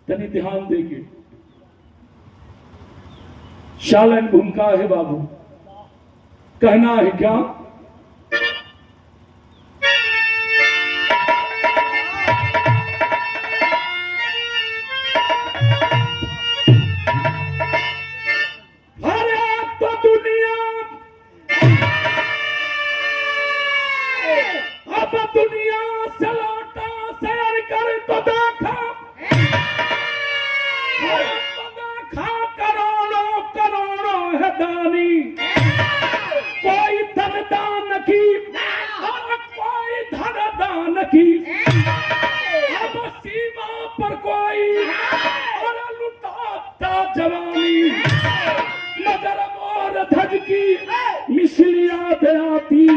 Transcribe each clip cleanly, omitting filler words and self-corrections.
तनी ध्यान देके शालन भूमिका है बाबू, कहना है क्या? दुनिया से लौटा सैर कर तो देखा, करोड़ों करोड़ों है दानी, कोई धन दान की और कोई धन दान की, अब सीमा पर कोई और लुटाता जवानी, मगर मोर ध्वज की मिसल याद आती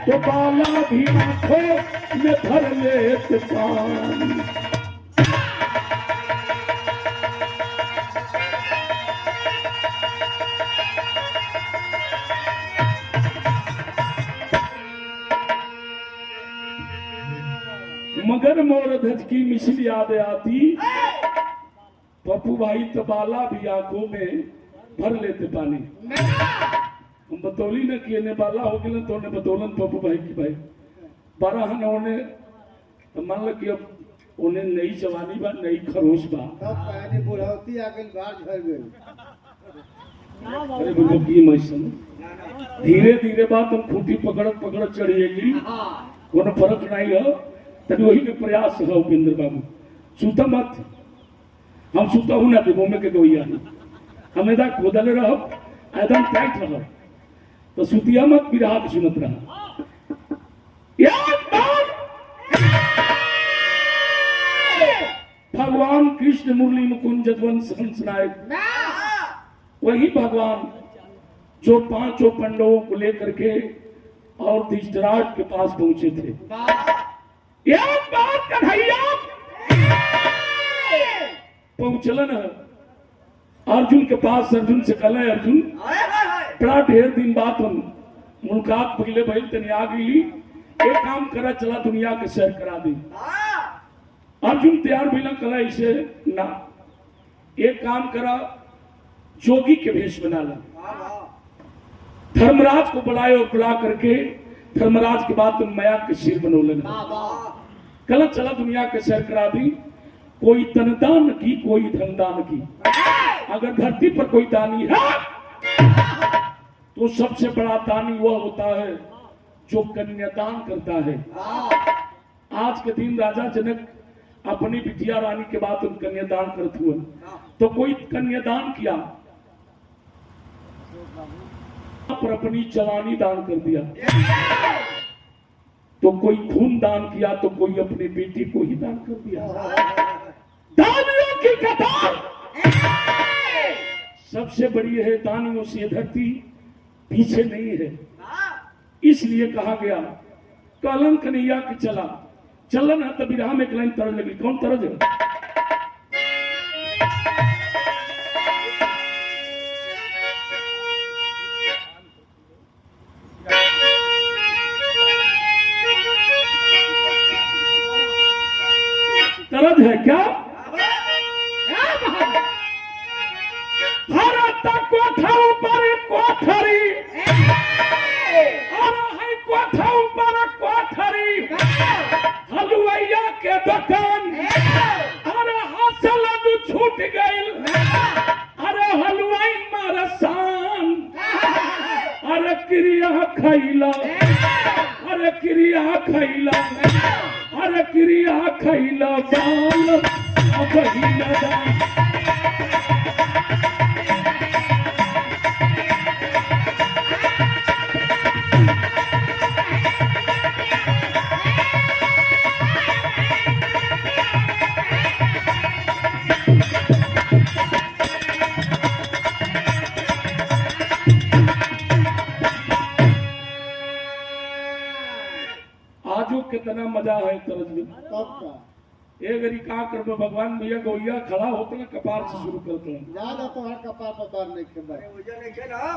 तो बाला भी आंखों में भर लेते पानी। मगर मोर ध्वज की मिसल याद आती, पप्पू भाई तो बाला भी आंखों में भर लेते पानी। हम बतौली न कि ने बाला हो गए तो ने बतौलन पप्पू भाई की भाई 12 ने तो मान लो कि अब उन्हें नई जवानी बा, नई खरोश बा, सब पहले बुढ़ौती आ गई, बाल झड़ गई। अरे बुढ़ो की मैसन धीरे धीरे बात हम खूंटी पकड़त पकड़त चढ़िएगी, कोनो फर्क नहीं है। तभी वही के प्रयास है उपेंद्र बाबू, सूता मत, हम सूता हूं ना देवो में के गोइया हम एदा खोदल रहो एकदम टाइट रहो तो सुतिया मत बिरहा के सुनत रहा। भगवान कृष्ण मुरली मुकुंद जदवंश हंसनायक, वही भगवान जो 5 पांडवों को लेकर के और धृतराष्ट्र के पास पहुंचे थे। एक बात कन्हैया पहुंचलन अर्जुन के पास, अर्जुन से कहले अर्जुन बड़ा ढेर दिन बाद हम मुलाकात पहले भाई तनी आ गई, एक काम करा चला दुनिया के सैर करा दी। अर्जुन तैयार भैला कला इसे ना, एक काम करा जोगी के भेष बना ला। धर्मराज को बुलाए और बुला करके धर्मराज के बाद तुम माया के सिर बनोले कला चला दुनिया के सैर करा दी। कोई तनदान की कोई धनदान की, अगर धरती पर कोई दानी है तो सबसे बड़ा दानी वह होता है जो कन्यादान करता है। आज के दिन राजा जनक अपनी बिटिया रानी के बाद उन कन्यादान करते हुए तो कोई कन्यादान किया पर अपनी जवानी दान कर दिया, तो कोई खून दान किया तो कोई अपनी बेटी को ही दान कर दिया। दानियों की कतार सबसे बड़ी है, दानियों से धरती पीछे नहीं है। इसलिए कहा गया कलम कन्हैया की चला चलन है तो बिरहा में एक लाइन तरज लगी। कौन तरज है? तरज है क्या? भारत कोठा ऊपर कोठरी, कोठा ऊपर कोठरी, हलवाइया के दुकान, अरे हासिल छूट गई, अरे हलवाई मारसान, अरे क्रिया खैला, अरे क्रिया खैला, अरे क्रिया खैला बाल अब कितना मजा है तरज में। ए गरी का करबो भगवान भैया गौया खड़ा होत ना कपार से शुरू करते हैं ज्यादा तो हर कपार पर बार नहीं के भाई उजर नहीं खे ना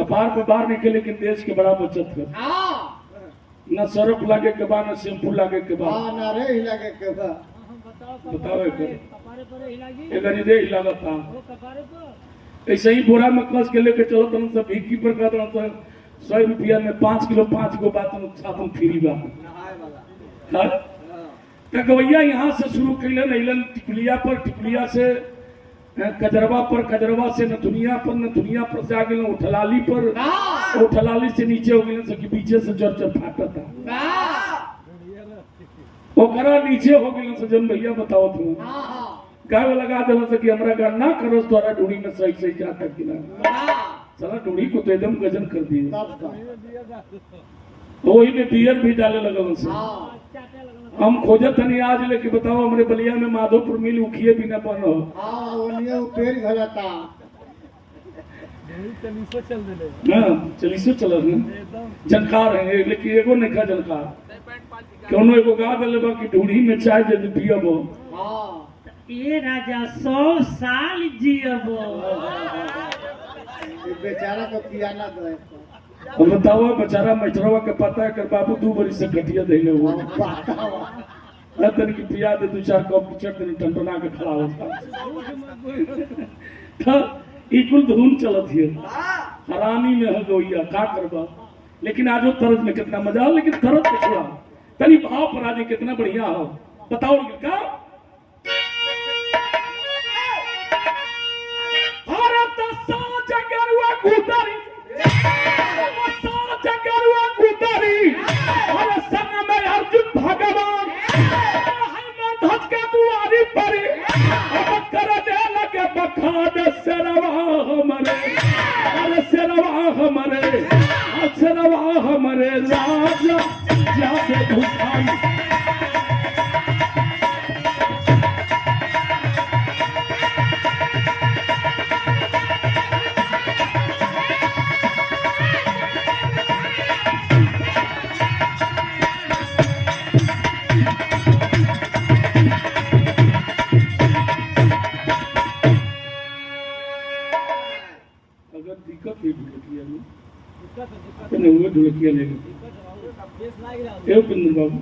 कपार पे बाहर निकले लेकिन देश के बड़ा बचत कर हां न सर्फ लागे के बाद न शैम्पू लागे के बाद हां ना रे हिलागे के बा बतावे कर ए गरी दे लागता ऐसे ही बोरा में कस के लेके चलो तुम सब भिक्की पर का तो 100 रुपया में 5 किलो 5 गो बात साबुन फ्री बा नहाए वाला हाँ? तो गवैया यहाँ से शुरू कैलन अलन टिकुलिया पर टिकुलिया से कजरवा पर कजरवा से नथुनिया पर से आ गए उठलाली पर उठलाली से नीचे हो गए सकी पीछे से जर जर फाटता ओकरा नीचे हो गए सजन भैया बताओ तुम गाय लगा दिला सकी हमरा का ना करो तोरा डूड़ी में सही सही जाता कि ना साला डूड़ी को तो एकदम गजन कर दिए तब का वही में बियर भी डाले लगा उनसे हां हम खोजत नहीं आज लेके बताओ हमारे बलिया में माधोपुर मिल उखिए भी ना बनो हां ओनिए पेड़ घलता हाँ चलीसो चल जनकार है लेकिन एगो नहीं खा जनकार कोनो एगो गा दिले बा कि ढूढ़ी में चाय यदि पियबो हां ये राजा 100 साल जियबो ये बेचारा को पियाना दे अब बताओ बेचारा मचरवा के पता है कर बाबू 2 बरी से घटिया देले वो रतन की पिया दे 2-4 कप चढ़ दिन टनटना के खड़ा होता था इकुल धुन चलत है हरानी में हो गइया का करबा लेकिन आजो तरज में कितना मजा हो लेकिन तरज पे छोड़ा तनी भाव पर आजे कितना बढ़िया हो बताओ का भारत साज गरुआ गुदरी साज गरुआ गुदरी और संग में अर्जुन भगवान हम धज के दुआरी पर अब कर दे लगे बखान सरवा हमरे अरे सरवा हमरे राजा जाके भुखाई ढोलकिया ले बिंदु बाबू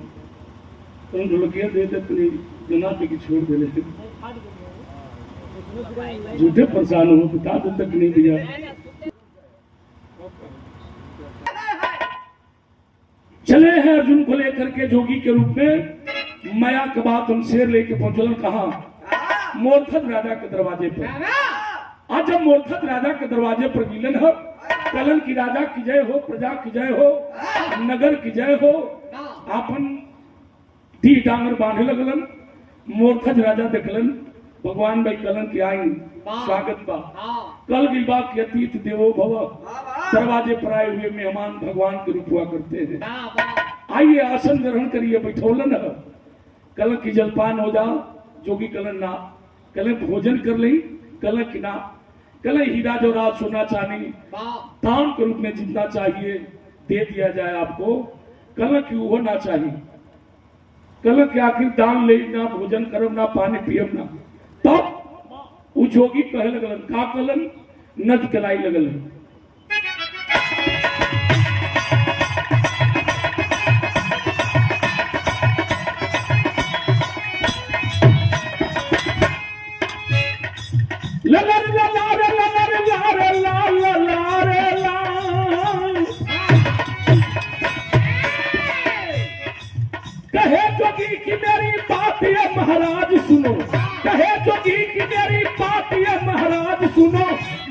तुम ढोलकिया दे दे अपनी जना पे की छोड़ दे झूठे परेशान हो बता दो तक नहीं दिया चले हैं अर्जुन को लेकर के जोगी के रूप में माया के बाद हम शेर लेके पहुंचलन कहा मोरखत राजा के दरवाजे पर आज जब मोरखत राजा के दरवाजे पर मिलन है कलन की राजा की जय हो प्रजा की जय हो नगर की जय हो आपन दी डांगर बांधे लगलन मोरखत राजा देखलन भगवान भाई कलन की आई स्वागत बा कल गिलबा के अतीत देवो भव दरवाजे पर आए हुए मेहमान भगवान के रूप हुआ करते हैं आइए आसन ग्रहण करिए बैठोलन है कलन की जलपान हो जा जोगी कलन ना कल भोजन कर ली कल की ना कल हीरा जवाहरात सोना चांदी दान के रूप में जितना चाहिए दे दिया जाए आपको कल की वो ना चाहिए कल के आखिर दान ले ना भोजन करब ना पानी पियब ना तब वो जोगी कहे लगलन का कलन नद कलाई लगल ललर ललार ललर लारे लाल लारे लाल कहे जोगी की मेरी बात ये महाराज सुनो कहे जोगी की मेरी बात ये महाराज सुनो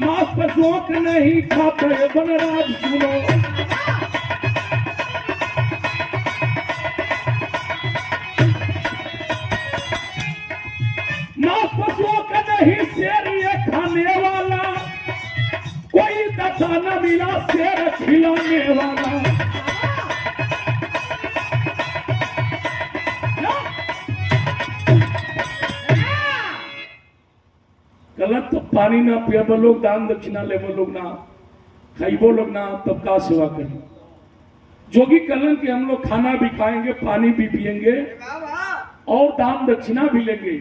मांस पर शौक नहीं खाते बनराज सुनो मांस पशुओं का नहीं शेर ये खाने वाला कोई दशा न मिला शेर खिलाने वाला गलत तो पानी ना पियबो लोग दान दक्षिणा लेबो लोग ना खाइबो लोग ना तब का सेवा करें जोगी कलन के हम लोग खाना भी खाएंगे पानी भी पिएंगे और दान दक्षिणा भी लेंगे,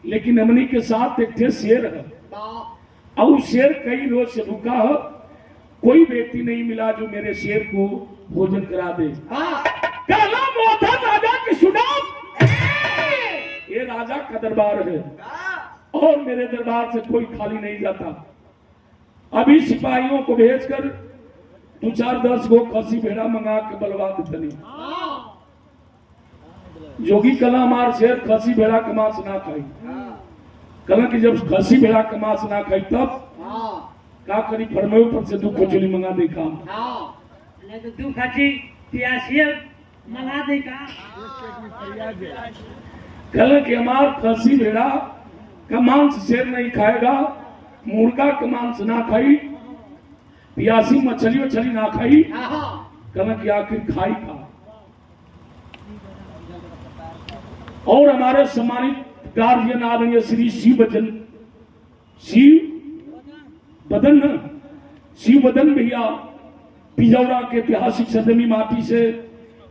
लेकिन हमनी के साथ एक ठे शेर है और वो शेर कई रोज से भूखा है। कोई व्यक्ति नहीं मिला जो मेरे शेर को भोजन करा दे। कहला मोहतन राजा की सुना, ये राजा का दरबार है और मेरे दरबार से कोई खाली नहीं जाता। अभी सिपाहियों को भेजकर 2-4-10 गो खसी भेड़ा मंगा के बलवा देतनी। जोगी कला हमार शेर खसी भेड़ा का मांस ना खाई। कला कि जब खसी भेड़ा का मांस ना खाई तब का करी, फरमाए ऊपर से 2 कचौली मंगा दे काम। नहीं तो 2 खाची प्यासी मंगा दे का। कल कि हमार खसी भेड़ा का मांस शेर नहीं खाएगा, मुर्गा का मांस ना खाई, प्यासी मछली वछली ना खाई। कल कि आखिर खाई खा। और हमारे सम्मानित गार्जियन आदरणीय श्री शिव बदन भैया पिजौरा के ऐतिहासिक सदमी माटी से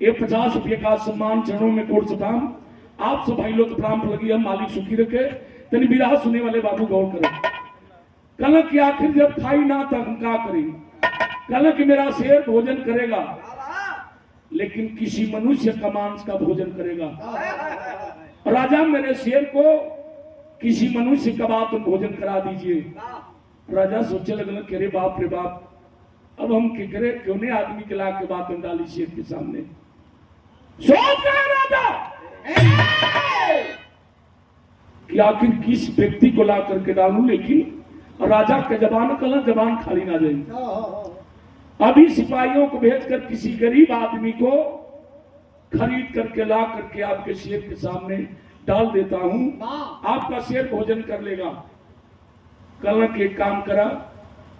ये 50 रुपये का सम्मान चरणों में कोट से प्रणाम। आप सब भाई लोग को प्रणाम लगी, हम मालिक सुखी रखे। तनी विराह सुनने वाले बाबू गौर करें। कल की आखिर जब खाई ना तब हम क्या करें। कल कि मेरा शेर भोजन करेगा, लेकिन किसी मनुष्य का मांस का भोजन करेगा। राजा मेरे शेर को किसी मनुष्य का बात भोजन करा दीजिए। राजा सोचे लगल कि अरे बाप रे बाप, अब हम करे क्यों नहीं आदमी के लाख के बात डाली शेर के सामने। सोच रहा राजा कि आखिर किस व्यक्ति को ला करके डालूं, लेकिन राजा के जबान कल जबान खाली ना जाए। अभी सिपाहियों को भेजकर किसी गरीब आदमी को खरीद करके ला करके आपके शेर के सामने डाल देता हूं, आपका शेर भोजन कर लेगा। कल के काम करा,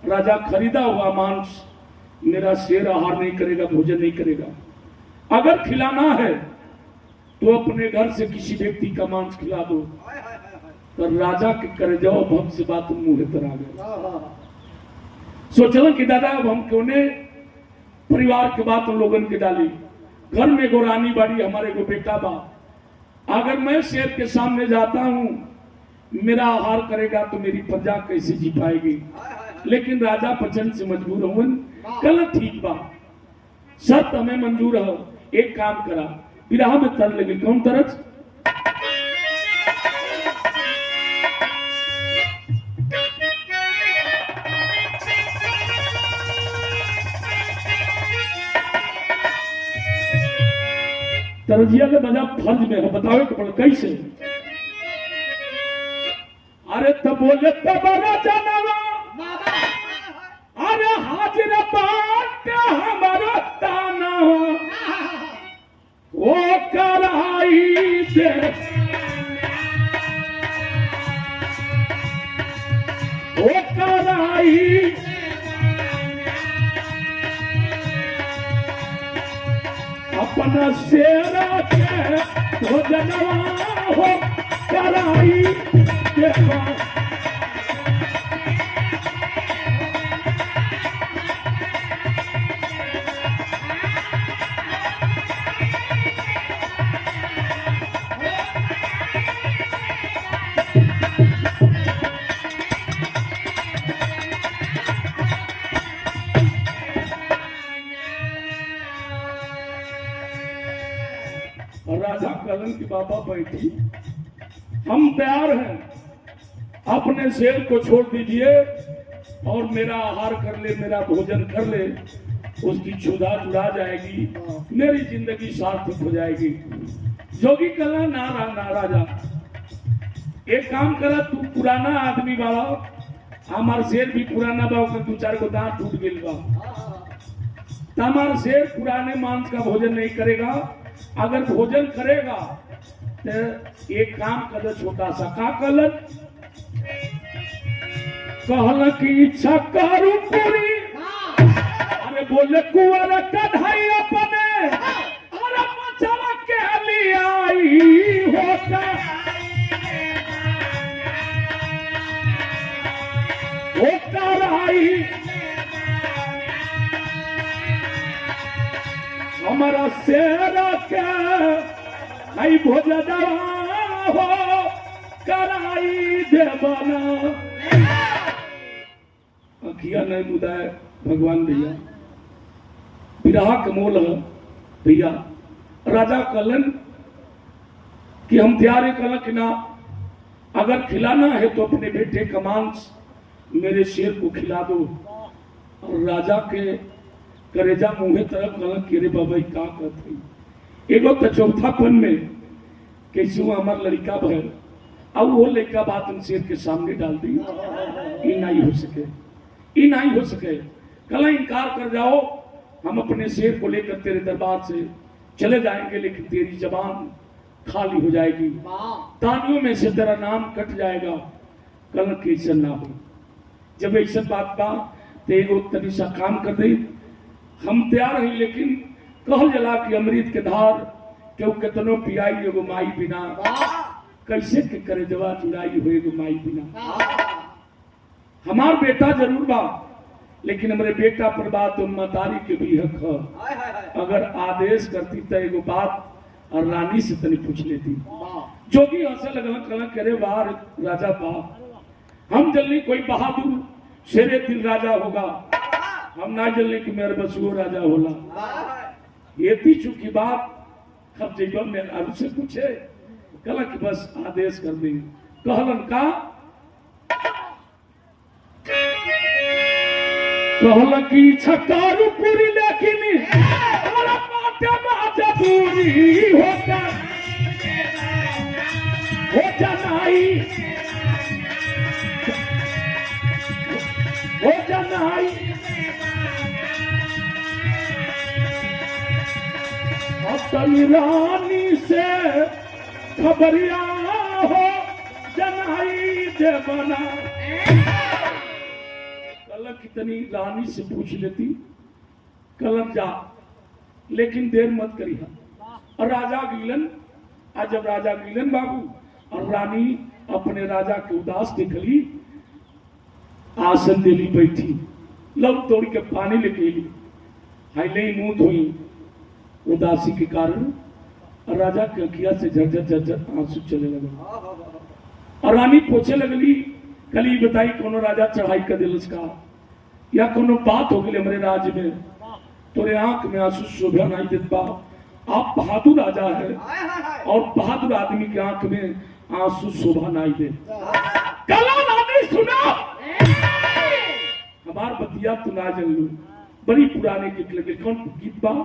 राजा खरीदा हुआ मांस मेरा शेर आहार नहीं करेगा, भोजन नहीं करेगा। अगर खिलाना है तो अपने घर से किसी व्यक्ति का मांस खिला दो। तो राजा के कर जाओ भक्त से बात मुंह तर आ गए। सोचल कि दादा अब हम क्यों ने परिवार के बात उन लोगन के डाली। घर में एगो रानी बाड़ी, हमारे को बेटा बा। अगर मैं शेर के सामने जाता हूं, मेरा आहार करेगा तो मेरी प्रजा कैसे जी पाएगी। लेकिन राजा पचन से मजबूर हूं। कल ठीक बा, शर्त हमें मंजूर है। एक काम करा, विराह में तर लगे। कौन तरज? तरजिया के बजा फर्ज में है, बताओ कि कैसे। अरे तब बोले तब जानवा, अरे हाजिर बात हमारा ताना वो कराई दे। वो कराई अपना शेरा के हो जनवा हो कराई देखो। राजा कलन की बाबा बैठी, हम तैयार हैं, अपने शेर को छोड़ दीजिए और मेरा आहार कर ले, मेरा भोजन कर ले, उसकी क्षुधा जुड़ा जाएगी, मेरी जिंदगी सार्थक हो जाएगी। जोगी कला ना राजा, एक काम करा, तू पुराना आदमी वाला, हमार शेर भी पुराना बा, 2-4 को दांत टूट गई बा। हमार शेर पुराने मांस का भोजन नहीं करेगा। अगर भोजन करेगा तो एक काम कर, छोटा सा का कल कहल की इच्छा करू पूरी। अरे बोले कुंवर कढ़ाई अपने, अरे मचला के लिए आई होता। वो कराई हमारा शेर के आई भोजनवा हो कराई देवाना। अखिया नहीं मुदाय भगवान भैया, विरहा कमोल है भैया। राजा कलन कि हम तैयार कल कि ना, अगर खिलाना है तो अपने बेटे का मांस मेरे शेर को खिला दो। और राजा के करेजा मुंहे तरफ कल कि रे बाबा का कहते एगो तो चौथापन में कैसे हमार लड़का भर, अब वो लड़का बात हम शेर के सामने डाल दी। ये नहीं हो सके, ये नहीं हो सके। कल इनकार कर जाओ, हम अपने शेर को लेकर तेरे दरबार से चले जाएंगे, लेकिन तेरी जबान खाली हो जाएगी, तानियों में से तेरा नाम कट जाएगा। कल कैसे ना हो। जब ऐसा बात बा तो एगो तनी सा काम कर दे, हम तैयार हैं, लेकिन कहल जला कि अमृत के धार केहू केतनो पियाई एगो माई बिना, कैसे के करे जवा चुराई हो एगो माई बिना। हमार बेटा जरूर बा, लेकिन हमारे बेटा पर बात मतारी के भी हक है। अगर आदेश करती तो एगो बात और रानी से तनी पूछ लेती। जोगी हंसे लगन कल करे वाह राजा वाह, हम जल्दी कोई बहादुर शेरे दिल राजा होगा, हम ना जल्दी कि मेरे बस वो राजा होला। ये थी चूंकि बात अब जीवन में अरु से पूछे कल कि बस आदेश कर दी। कहलन का कहल की छकारू पूरी, लेकिन पूरी होता हो जनाई हो जनाई। अकल रानी से खबरिया हो जनाई देवना। कल कितनी रानी से पूछ लेती, कलम जा, लेकिन देर मत करी। और राजा गीलन, आज जब राजा गीलन बाबू और रानी अपने राजा के उदास देखली, आसन देली बैठी, लव तोड़ के पानी लेके ली, हाईले मुंह धोई उदासी के कारण। और राजा के अखिया से झरझर झरझर आंसू चले लगे। और रानी पूछे लगली, कली बताई कोनो राजा चढ़ाई कर दिलस का, या कोनो बात हो गई हमारे राज्य में, तोरे आंख में आंसू शोभा नहीं देत बा। आप बहादुर राजा है, और बहादुर आदमी के आंख में आंसू शोभा नहीं दे। कला रानी सुना, हमार बतिया तू ना जन लू, बड़ी पुराने गीत लगे। कौन गीत बा?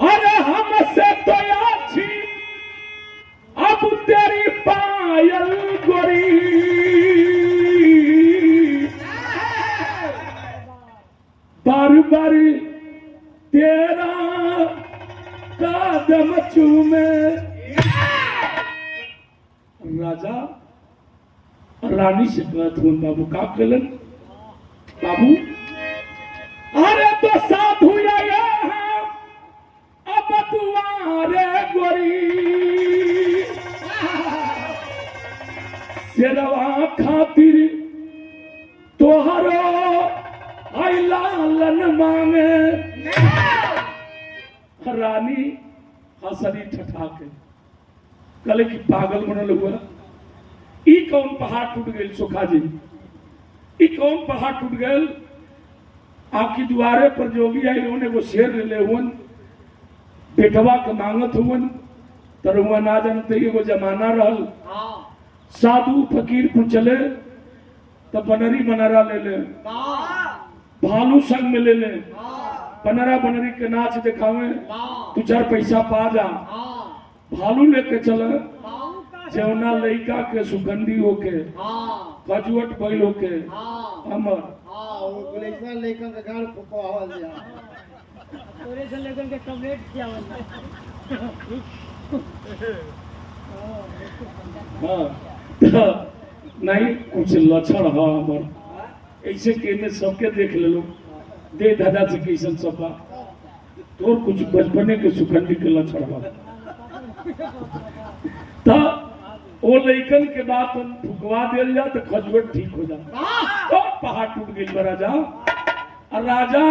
अरे हमसे तो अच्छी अब तेरी पायल गोरी, बार बार तेरा कदम चूमे। राजा रानी से बात हुआ, बाबू का कलन बाबू, अरे तो साधु आया है अब दुआरे गोरी, सेरवा खातिर तोहरो आई लालन मांगे। रानी हंसली ठठा के कले की पागल बनल हुआ। ई कौन पहाड़ टूट गई सुखा जी, ई कौन पहाड़ टूट गए? आपकी दुआरे पर जोगी आई उन्हें वो शेर ले ले हुन, बेटवा के मांगत हुन, तरुआ ना जानते वो जमाना रहल। साधु फकीर को चले तो बनरी बनरा ले ले, भालू संग में ले ले, बनरा बनरी के नाच दिखावे, तू 4 पैसा पा जा। भालू लेके चले, जौना लड़का के सुगंधी होके, खजुअट बैल होके, अमर लेकर के घर को पहुंच जा। तोरे से लेकर के कंप्लीट किया हाँ, तो नहीं कुछ लक्षण है हमर, ऐसे के में सबके देख ले लो, दे दादा से कैसन सबा, तोर कुछ बचपने के सुगंधी के लक्षण है। तो वो लइकन के बाद तुम फुकवा दिल जा तो खजुएट ठीक हो जा। तो पहाड़ टूट गई बा राजा। और राजा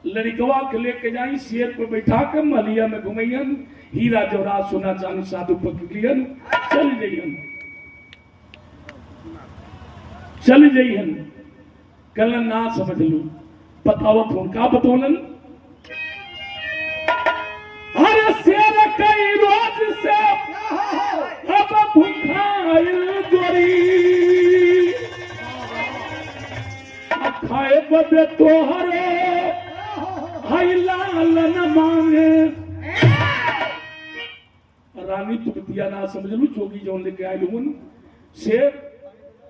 लड़कवा के लेके जाई शेर पर बैठा के महलिया में घुमैयन, हीरा जवाहरात सोना चांदी साधु पकड़ियन, चल जइहन। कलन ना समझ लू बतावत हूं का बतौलन। अरे शेर कई रोज से अब भूखाइल गोरी, खाए बदे तोहरे हई लालन मांगे। रानी तुकतिया ना समझ लू जोगी जौन लेके आयल हुन शेर,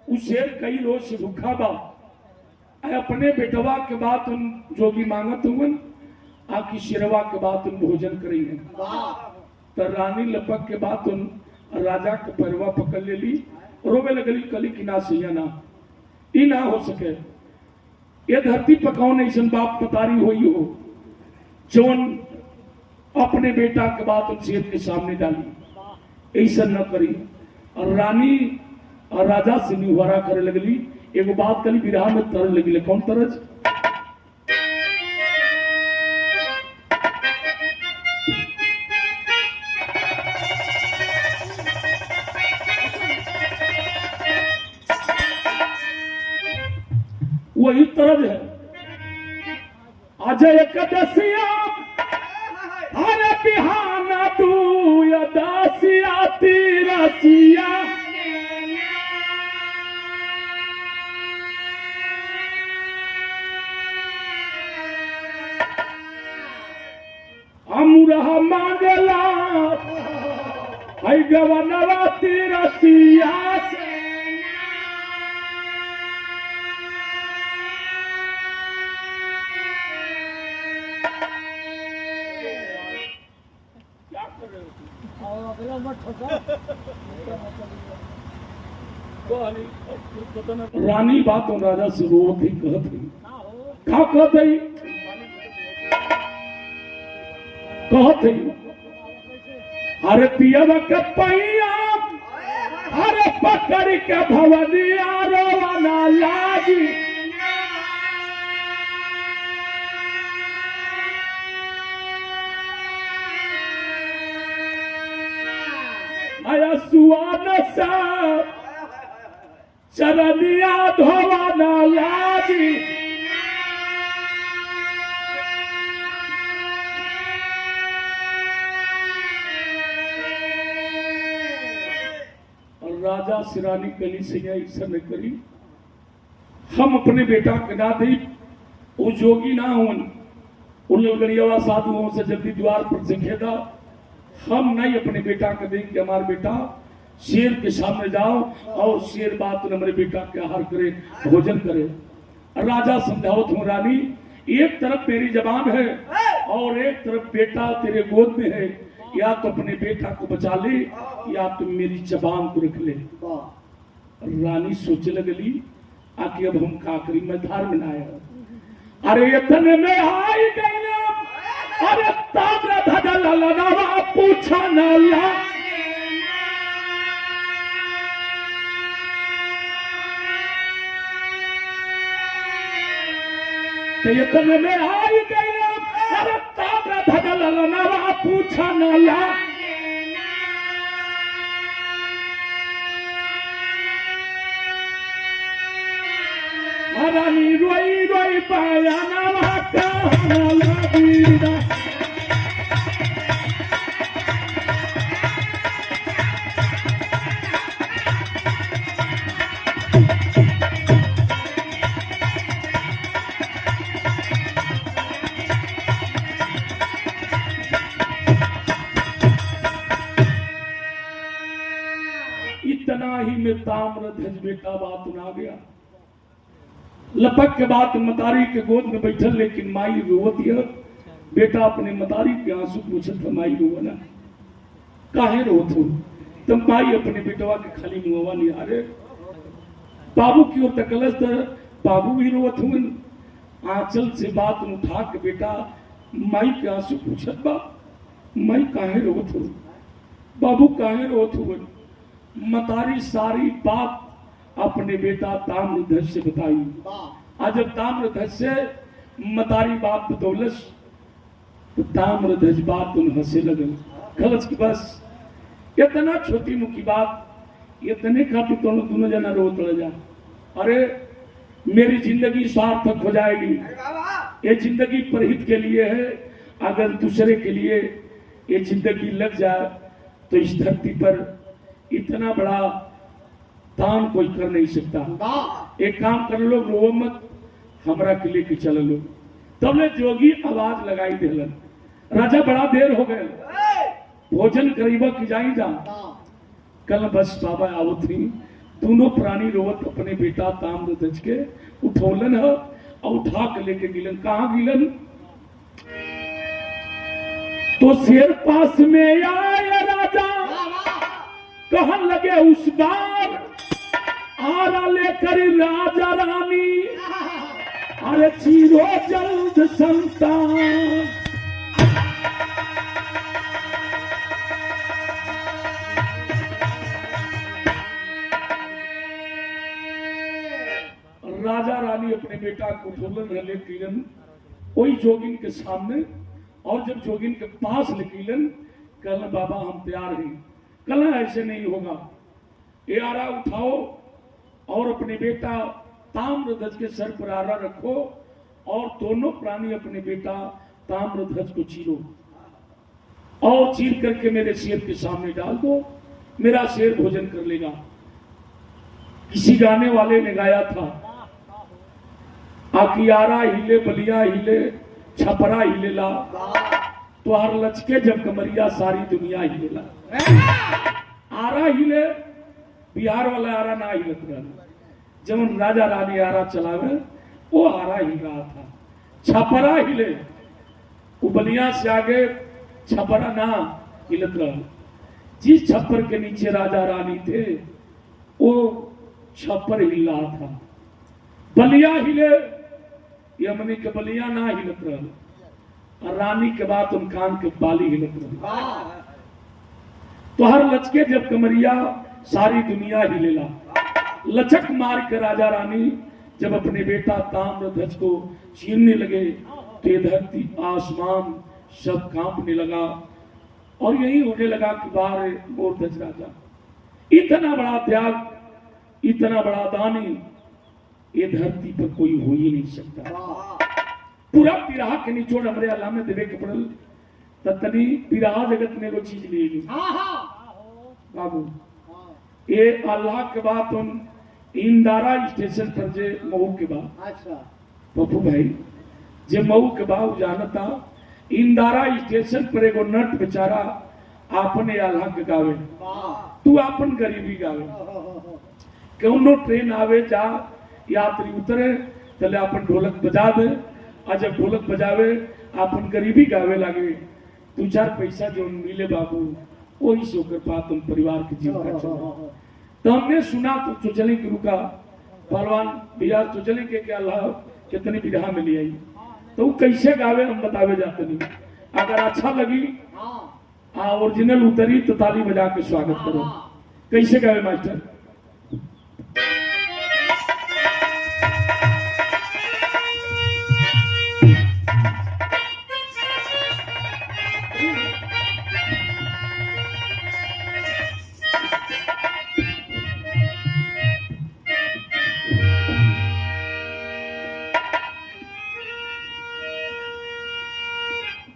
उ शेर कई रोज से भूखा बा। अपने बेटवा के बाद तुम जोगी मांगत हुन आकी शेरवा के बाद तुम भोजन करेंगे। तो रानी लपक के बाद तुम राजा के पैरवा पकड़ ले ली, रोवे लगली कली की ना सैया ना ई ना हो सके। ये धरती पर कौन ऐसा बाप पतारी हुई हो जौन अपने बेटा के बाद तुम शेर के सामने डाली, ऐसा न करी। और रानी और राजा से निवारा करे लगली। एगो बात कली विराह में तरज लगी, कौन तरज? वही तरज है। अजय कदसिया अरे बिहाना तू दासिया तीरसिया, अमुरहा मांगला हई गवनवा तीरसिया से। रानी बात और राजा से रोत ही कहत ही का कहत ही कहत ही अरे पियवा के पैया अरे पकड़ के भवनिया रोवाना लागी। आया सुआन सा चरनिया धोवाना लागी। और राजा सिरानी कली से ऐसा न करी, हम अपने बेटा के ना दी वो जोगी ना होन उन ललगड़ियावा साधुओं से जल्दी द्वार पर से खेदा। हम नहीं अपने बेटा के देख के हमारे बेटा शेर के सामने जाओ और शेर बात हमारे बेटा के आहार करे, भोजन करे। राजा समझावत हूँ रानी, एक तरफ मेरी जबान है और एक तरफ बेटा तेरे गोद में है, या तो अपने बेटा को बचा ले या तो मेरी जबान को रख ले। रानी सोचे लगली आखिर अब हम का करी, मैं धार में ना आया। अरे इतने में आई गई ना, अरे ताबरा धजल लनावा पूछा न ला। तो इतने में आई गई ना, अरे ताबरा धजल लनावा पूछा न ला। रानी रोई रोई पाया ना कहना लगी। इतना ही में ताम्र ध्वज बेटा बात ना गया। लपक के बाद मतारी के गोद में बैठल, लेकिन माई रोवत यह बेटा अपने मतारी के आंसू पूछत माई रोवना काहे रोत हो। तब माई अपने बेटवा के खाली मुहवा नहीं आ रहे, बाबू की ओर तकलस तो बाबू भी रोवत हुए। आंचल से बात उठा के बेटा माई के आंसू पूछत बा, माई काहे रोत हो, बाबू काहे रोत हुए। मतारी सारी बात अपने बेटा ताम्रध्वज से बताई। आज जब ताम्रध्वज से मतारी बात बतौलस तो ताम्रध्वज बात उन हंसे लगल। खलच की बस इतना छोटी मुखी बात इतने खातिर दोनों जना रो तड़ जा। अरे मेरी जिंदगी सार्थक हो जाएगी, अरे बाबा ये जिंदगी परहित के लिए है। अगर दूसरे के लिए ये जिंदगी लग जाए तो इस धरती पर इतना बड़ा दान कोई कर नहीं सकता। एक काम कर लो, रो मत, हमरा के लेके चल लो। तब ले जोगी आवाज लगाई दिलन। राजा बड़ा देर हो गए, भोजन करीबा की जाई जा। कल बस बाबा आवत थी, दोनों प्राणी रोवत अपने बेटा ताम्रध्वज के उठौलन है और उठा के लेके गिलन। कहाँ गिलन? तो शेर पास में आए राजा, कहन लगे उस बार आरा लेकर राजा रानी, अरे चीरो जल्द संतान। राजा रानी अपने बेटा को उठौलन रहे किलन वही जोगिन के सामने। और जब जोगिन के पास निकलन, कहना बाबा हम तैयार हैं। कहना ऐसे नहीं होगा, ये आरा उठाओ और अपने बेटा ताम्रध्वज के सर पर आरा रखो और दोनों प्राणी अपने बेटा ताम्रध्वज को चीरो और चीर करके मेरे शेर के सामने डाल दो। मेरा शेर भोजन कर लेगा। किसी गाने वाले ने गाया था, आकियारा हिले बलिया हिले छपरा हिलेला, तो हर लचके जब कमरिया सारी दुनिया हिलेला। आरा हिले, बिहार वाला आरा ना हिलत रहा। जब राजा रानी आरा चलावे वो आरा हिल रहा था। छपरा हिले, वो बलिया से आगे छपरा ना हिलत रहा। जिस छप्पर के नीचे राजा रानी थे वो छप्पर हिल रहा था। बलिया हिले, यमनी के बलिया ना हिलत रहा और रानी के बाद उन कान के बाली हिलत रहा। तो हर लचके जब कमरिया सारी दुनिया हिलेला। लचक मार के राजा रानी जब अपने बेटा ताम्रध्वज को छीनने लगे तो ये धरती आसमान सब कांपने लगा और यही होने लगा कि बाहर मोरध्वज राजा। इतना बड़ा त्याग, इतना बड़ा दानी ये धरती पर कोई हो ही नहीं सकता। पूरा पिराह के निचोड़ हमरे अल्लाह में देवे के पड़ल। तनी पिराह जगत में वो चीज ले ली बाबू। ये अल्लाह के बाद तुम इंदारा स्टेशन पर जे मऊ के बाद, अच्छा पप्पू भाई जे मऊ के बाद जानता, इंदारा स्टेशन पर एगो नट बेचारा अपने अल्लाह के गावे, तू अपन गरीबी गावे। कौनो ट्रेन आवे जा यात्री उतरे तले अपन ढोलक बजा दे, और जब ढोलक बजावे अपन गरीबी गावे लागे। 2-4 पैसा जो मिले बाबू वही सोकर पा तुम परिवार की जीविका चलो। तो हमने सुना तो चुचली गुरु का पहलवान भैया चुचली के क्या लाभ कितनी विधा मिली आई, तो वो कैसे गावे हम बतावे जाते नहीं। अगर अच्छा लगी ओरिजिनल उतरी तो ताली बजा के स्वागत करो। कैसे गावे मास्टर?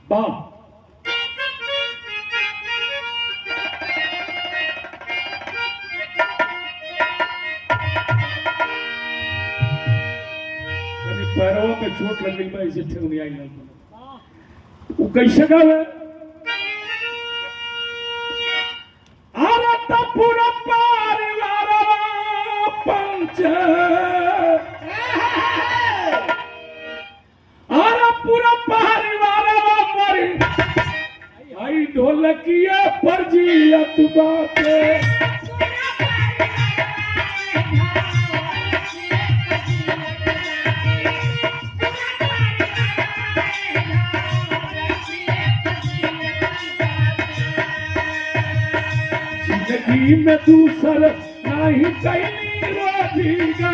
वाह, पैरों पे चोट लग गई, मैं इसे ठेवनी आई नहीं। वो कैसे गावे? आरत पूरा परिवार पंच, आरा पूरा परिवार मरी आई ढोलकिया पर जियत बाटे। जिंदगी जिंदगी में दूसर नहीं कैली रोजीगा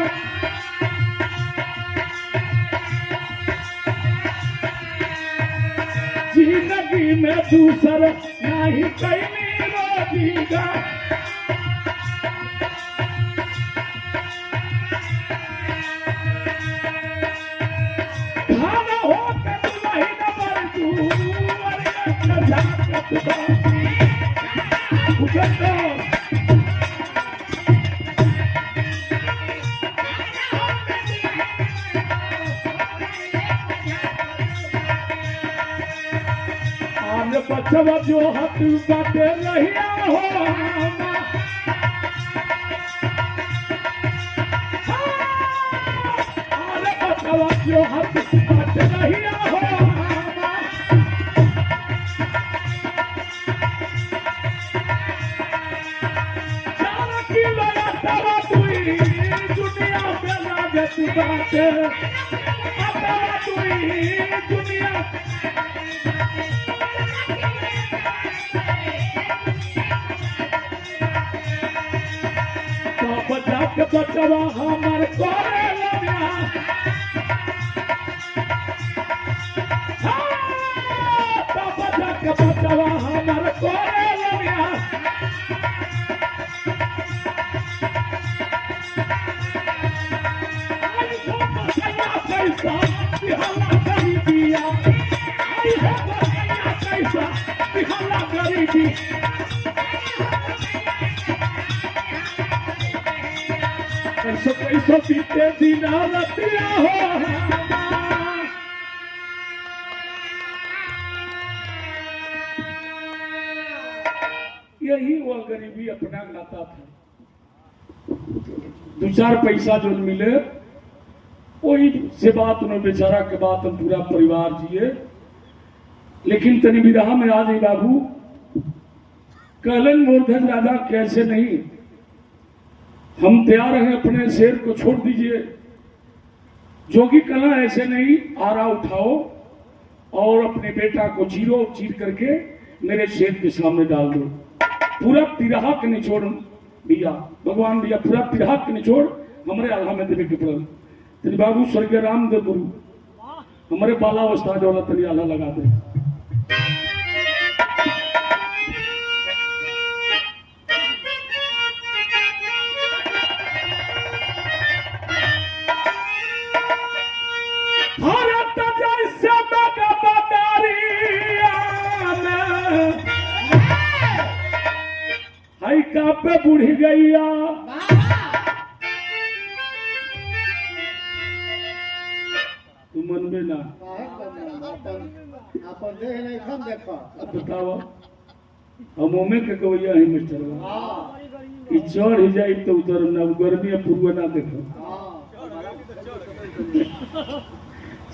जिंदगी में दूसर नहीं कैली रोजीगा खाना हो कर नहीं नंबर तू बचवा जो हाथ बाटे रहिया हो अरे बचवा जो हाथ बाटे रहिया हो चार किलो तवा तुई दुनिया में लागत बाटे तवा तुई दुनिया बचा के बचवा हमार करे लगा बचा के बचवा हमार करे लगा पैसा बिहला गरीबिया पैसा बिहला गरीबी कैसो बीते दिन रतिया हो यही वो गरीबी अपना गाता था दो चार पैसा जो मिले वही से बात उन्हें बेचारा के बात हम पूरा परिवार जिए लेकिन तनी विराह में आ गई बाबू कहलन मूर्धन राजा कैसे नहीं हम तैयार हैं अपने शेर को छोड़ दीजिए जोगी कला ऐसे नहीं आरा उठाओ और अपने बेटा को चीर करके मेरे शेर के सामने डाल दो पूरा तिरहा के निचोड़ भैया भगवान भैया पूरा तिरहा के निचोड़ हमारे आल्हा में देवे के पड़ल तेरी बाबू स्वर्गीय रामदेव गुरु हमारे बालावस्था जो तनी आल्हा लगा दे पे बुढ़ी गैया तू मन में ना अपन देख नहीं खम देखो अब बताओ हम ओमे के गवैया है मिस्टर ई चढ़ ही जाई तो उतर ना गर्मी पूर्व ना देखो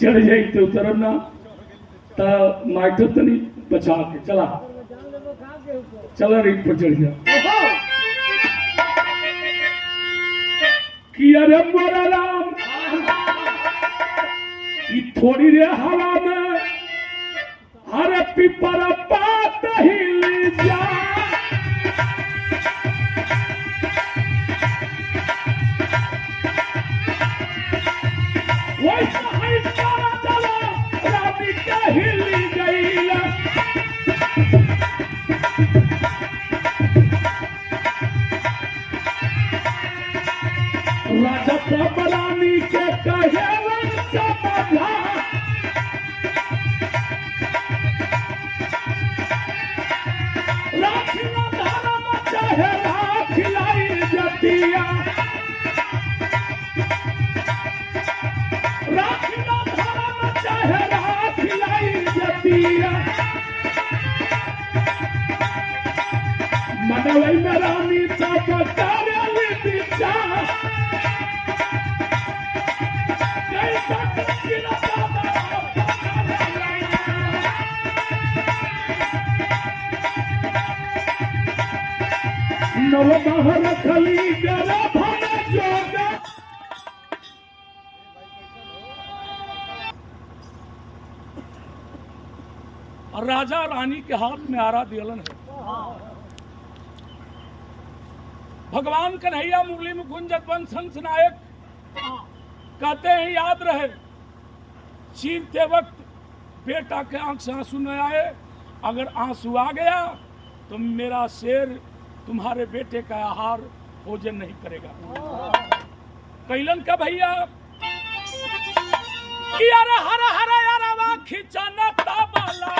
चढ़ जाई तो उतर ना ता माइटर तनी बचा के चला चला रेट पर चढ़ जा कि अरे मोरा राम कि थोड़ी रे हवा में हरे पिपर पात हिल जा वैसा ही चला चला रानी के हिल गई राजा प्रबलानी के कहे समझा राखिला धर्म चाहे राखिलाई जतिया राखिला धर्म चाहे राखिलाई जतिया मनवई में रानी सब कार्यालय दिशा नव बाहर खली गला भन जोगा और राजा रानी के हाथ में आरा दियलन है भगवान कन्हैया मुरली मुकुंद जगवंत संत नायक कहते हैं, याद रहे चीरते वक्त बेटा के आंख से आंसू न आए, अगर आंसू आ गया तो मेरा शेर तुम्हारे बेटे का आहार भोजन नहीं करेगा। कैलन का भैया कि अरे हरा हरा यारा खिंचाना ताबाला,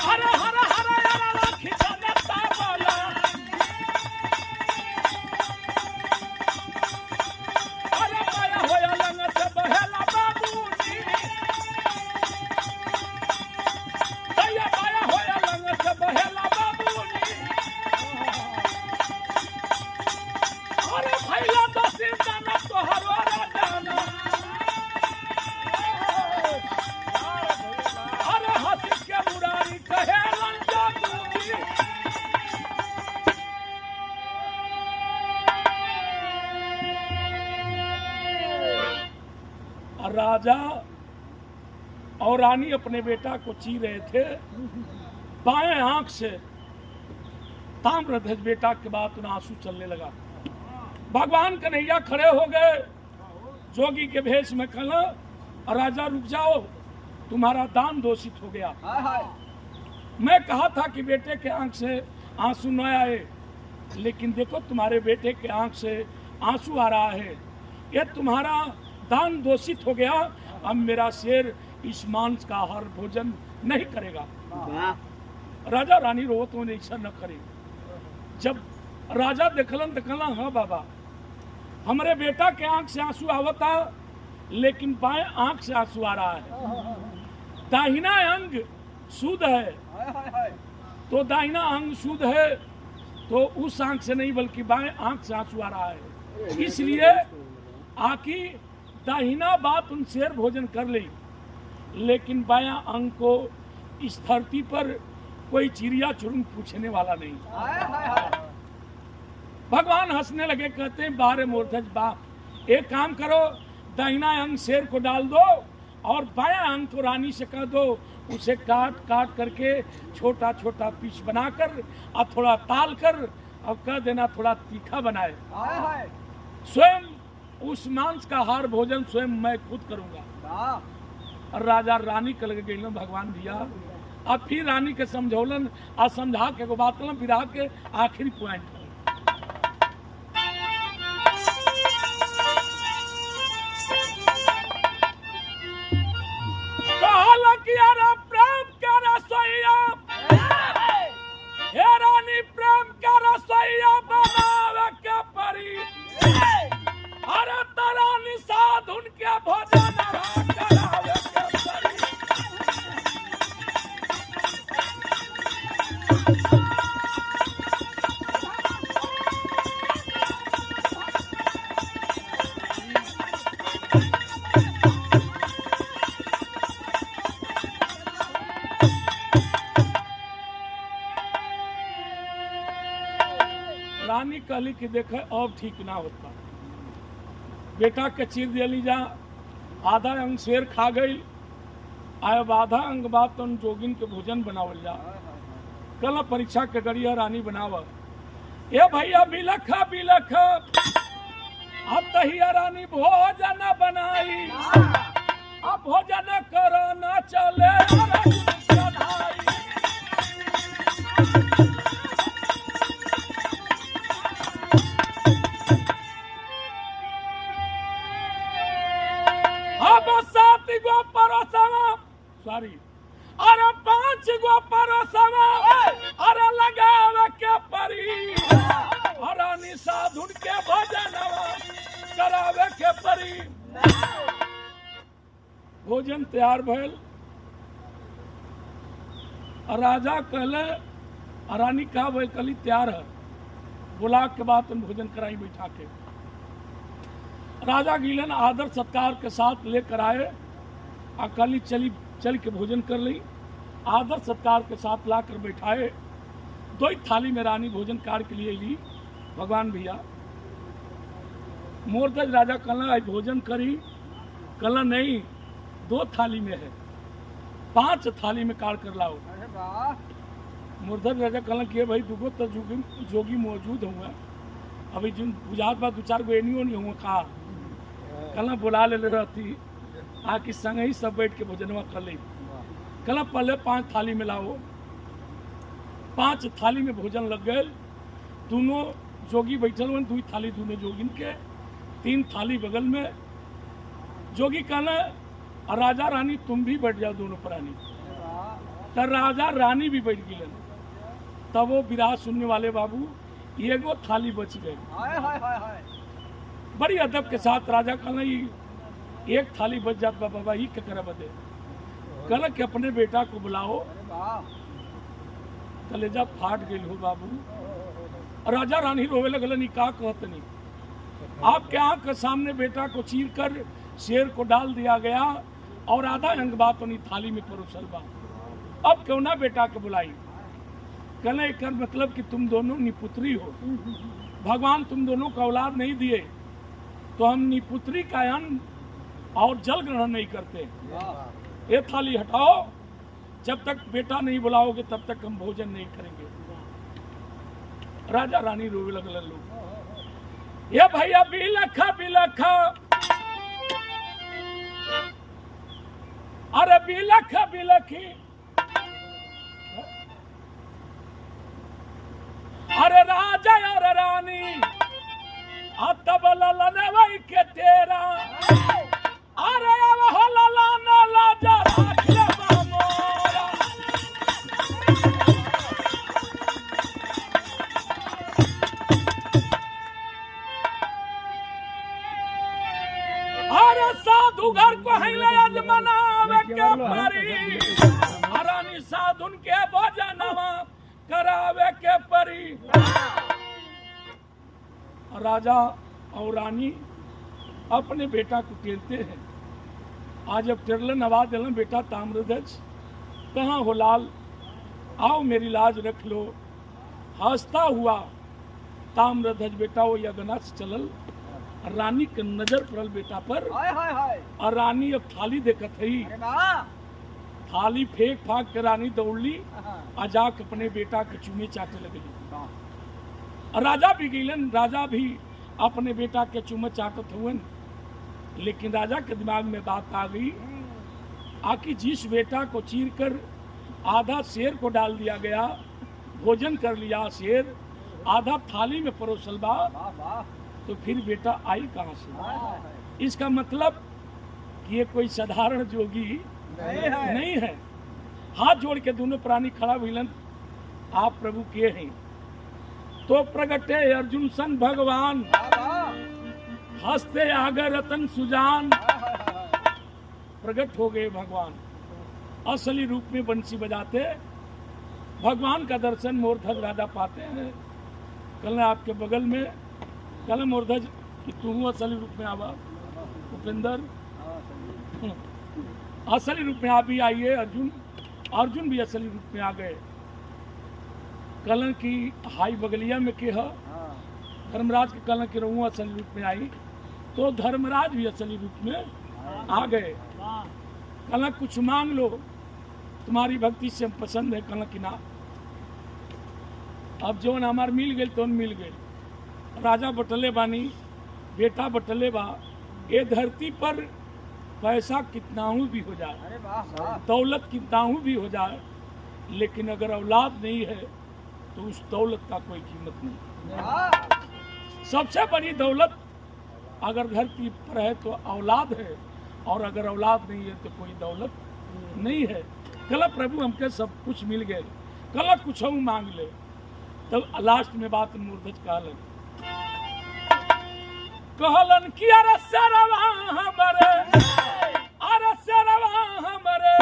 अरे हरा हरा यारा खिंचाना ताबाला, अरे माया होया लंग से बहेला बाबूजी, भैया माया होया लंग से बहेला बाबूजी, अरे भैया दसी जाना तोहरो राजाना, अरे हंसी के मुरारी कहे लंजा दूजी। राजा और रानी अपने बेटा को ची रहे थे, बाएं आंख से ताम्रध्वज बेटा के बाद उन्हें आंसू चलने लगा। भगवान कन्हैया खड़े हो गए जोगी के भेष में, कहना राजा रुक जाओ, तुम्हारा दान दोषित हो गया। मैं कहा था कि बेटे के आंख से आंसू न आए, लेकिन देखो तुम्हारे बेटे के आंख से आंसू आ रहा है, यह तुम्हारा दान दोषित हो गया। अब मेरा शेर इस मांस का आहार भोजन नहीं करेगा। राजा रानी रोवत होने ऐसा न करे। जब राजा देखलन देखला, हाँ बाबा हमारे बेटा के आंख से आंसू आवता, लेकिन बाएं आंख से आंसू आ रहा है। दाहिना अंग शुद्ध है, तो दाहिना अंग शुद्ध है तो उस आंख से नहीं बल्कि बाएं आंख से आंसू आ रहा है। इसलिए आकी दाहिना बात उन शेर भोजन कर ली, लेकिन बायां अंग को इस धरती पर कोई चिड़िया चुरुंग पूछने वाला नहीं। भगवान हंसने लगे, कहते हैं बारे मूर्धज बाप, एक काम करो, दाहिना अंग शेर को डाल दो और बायां अंग को रानी से कह दो, उसे काट काट करके छोटा छोटा पीस बनाकर और थोड़ा ताल कर और कह देना थोड़ा तीखा बनाए। स्वयं उस मांस का आहार भोजन स्वयं मैं खुद करूंगा। राजा रानी के लगे गई भगवान दिया। अब फिर रानी के समझौलन और समझा के बात कर विराह के आखिरी पॉइंट प्रेम का रसोईया, हे रानी प्रेम का रसोईया बनावे के परी, अरे तारा निषाद उनके भोजन करावे के परी। रानी कहली कि देखे अब ठीक ना होता, बेटा के चीर दिली जा, आधा अंग शेर खा गई, अब आधा अंग बात तो जोगिन के भोजन बनावल जा। कल परीक्षा के गड़िया रानी बनाव, ये भैया बिलख बिलख अब तहिया रानी भोजन बनाई, अब भोजन करो न चले सॉरी, अरे 5 गो परसवा, अरे लगावे के परी, अरे निषाद उनके भोजन करावे के परी। भोजन तैयार भइल, राजा कहले, रानी कहा भइल, कली तैयार है, बुला के बाद भोजन कराई बैठा के। राजा गिलन आदर सत्कार के साथ लेकर आए, अकाली चल के भोजन कर ली, आदर सत्कार के साथ लाकर बैठाए। 2 थाली में रानी भोजन कार के लिए ली। भगवान भैया मूर्धज राजा कहला भोजन करी, कहला नहीं 2 थाली में है। 5 थाली में काट कर लाओ। अरे वाह मूर्धज राजा कहला कि भाई दुगो तो जोगी मौजूद हुआ, अभी जिन बुझात बा 2-4 गो एनियो नहीं हुआ का कहला बुला ले रहती आके संग ही सब बैठ के भोजनवा कर ले। कहला पहले 5 थाली में लाओ। 5 थाली में भोजन लग गए। दोनों जोगी बैठल हुए, 2 थाली दोनों जोगिन के, 3 थाली बगल में। जोगी कहना राजा रानी तुम भी बैठ जाओ दोनों प्राणी। तो राजा रानी भी बैठ गई। तब वो विराह सुनने वाले बाबू एगो थाली बच गए। हाय हाय हाय हाय बड़ी अदब के साथ राजा कहना एक थाली बच जात बा बाबा, ही क्या करे बदे। कहला कि अपने बेटा को बुलाओ। अरे वाह कलेजा फाट गई हो बाबू। राजा रानी रोवे लगल, नहीं का कहत नहीं, आपके आंख के सामने बेटा को चीर कर शेर को डाल दिया गया और आधा अंग बात उन्हीं थाली में परोसल बा। अब क्यों ना बेटा को बुलाई। कहना एक मतलब कि तुम दोनों निपुत्री हो, भगवान तुम दोनों को औलाद नहीं दिए तो हम निपुत्री का अन्न और जल ग्रहण नहीं करते। ये थाली हटाओ, जब तक बेटा नहीं बुलाओगे तब तक हम भोजन नहीं करेंगे। राजा रानी रोवे लगल लोग, ये भैया बिलखा बिलखा, अरे बिलखा बिलखी, अरे राजा और रानी तब ललनवई के तेरा, अरे अब हो ललाना लाजा राख ले बामोरा। अरे साधु घर को हिले अजमनावे के परी, रानी साधुन के भोजनवा करावे के परी। राजा और रानी अपने बेटा को टेरते हैं। आज जब टेरलन आवाज दिलन, बेटा ताम्रध्वज कहाँ हो लाल, आओ मेरी लाज रख लो। हंसता हुआ ताम्रध्वज बेटा वो यगना से चलल। रानी के नजर पड़ल बेटा पर, हाय हाय हाय और रानी अब थाली देखत है। अरे वाह थाली फेंक फाक के रानी दौड़ली आ जाके अपने बेटा के चूमे चाटे लगली। राजा भी गईलन, राजा भी अपने बेटा के चूमे चाटत हुए। लेकिन राजा के दिमाग में बात आ गई, आखिर जिस बेटा को चीर कर आधा शेर को डाल दिया गया, भोजन कर लिया शेर, आधा थाली में परोसल बा, वाह वाह तो फिर बेटा आई कहाँ से। हाय हाय हाय इसका मतलब कि ये कोई साधारण जोगी नहीं है। हाथ जोड़ के दोनों प्राणी खड़ा हुईलन, आप प्रभु के हैं। तो प्रगटे अर्जुन सन भगवान, हंसते आगे रतन सुजान। प्रकट हो गए भगवान, असली रूप में बंसी बजाते। भगवान का दर्शन मूर्धज राजा पाते हैं। कल आपके बगल में कल मूर्धज कि तू असली रूप में आवा। उपेंद्र असली रूप में आप भी आइए। अर्जुन अर्जुन भी असली रूप में आ गए। कलन की हाई बगलिया में के धर्मराज के कलन की रहूँ असली रूप में आई, तो धर्मराज भी असली रूप में आ गए। कलन कुछ मांग लो, तुम्हारी भक्ति से हम पसंद है। कलन की ना अब जो हमार मिल गए तो मिल गए। राजा बटले बानी, बेटा बटले बा। ये धरती पर पैसा कितनाहू भी हो जाए, अरे वाह वाह दौलत कितनाहू भी हो जाए, लेकिन अगर औलाद नहीं है तो उस दौलत का कोई कीमत नहीं। वाह सबसे बड़ी दौलत अगर धरती पर है तो औलाद है, और अगर औलाद नहीं है तो कोई दौलत नहीं है। कल प्रभु हमके सब कुछ मिल गए, कल कुछ हम मांग ले। तब लास्ट में बात मूर्धज कहलन कि अरे सरवा हमरे, अरे सरवा हमरे,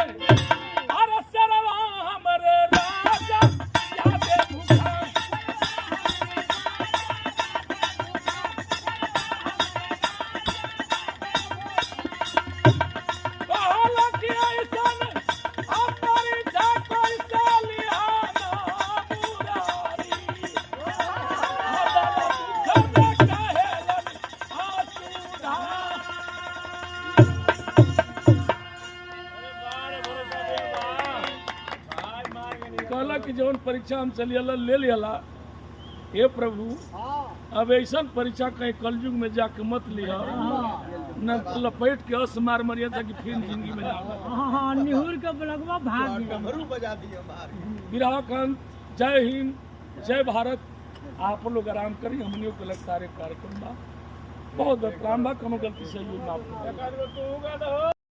अरे सरवा हमरे राजा यादे भूखा। कहलन कि ऐसन अपनी जाकर सालियाना मुरारी, मदन दुख कहलन आसुधा। कहला कि जौन परीक्षा हम चलिए ले लिया हे प्रभु हाँ अब ऐसा परीक्षा कहीं कलयुग में जाके मत लिया न लपेट के अस मार मरिया था कि फिर जिंदगी में ना हाँ निहुर के बलगवा भाग गया। विराकांत जय हिंद जय भारत। आप लोग आराम करिए हमनियों के लग सारे कार्यक्रम बा बहुत बहुत प्रणाम बा कोनो गलती से माफ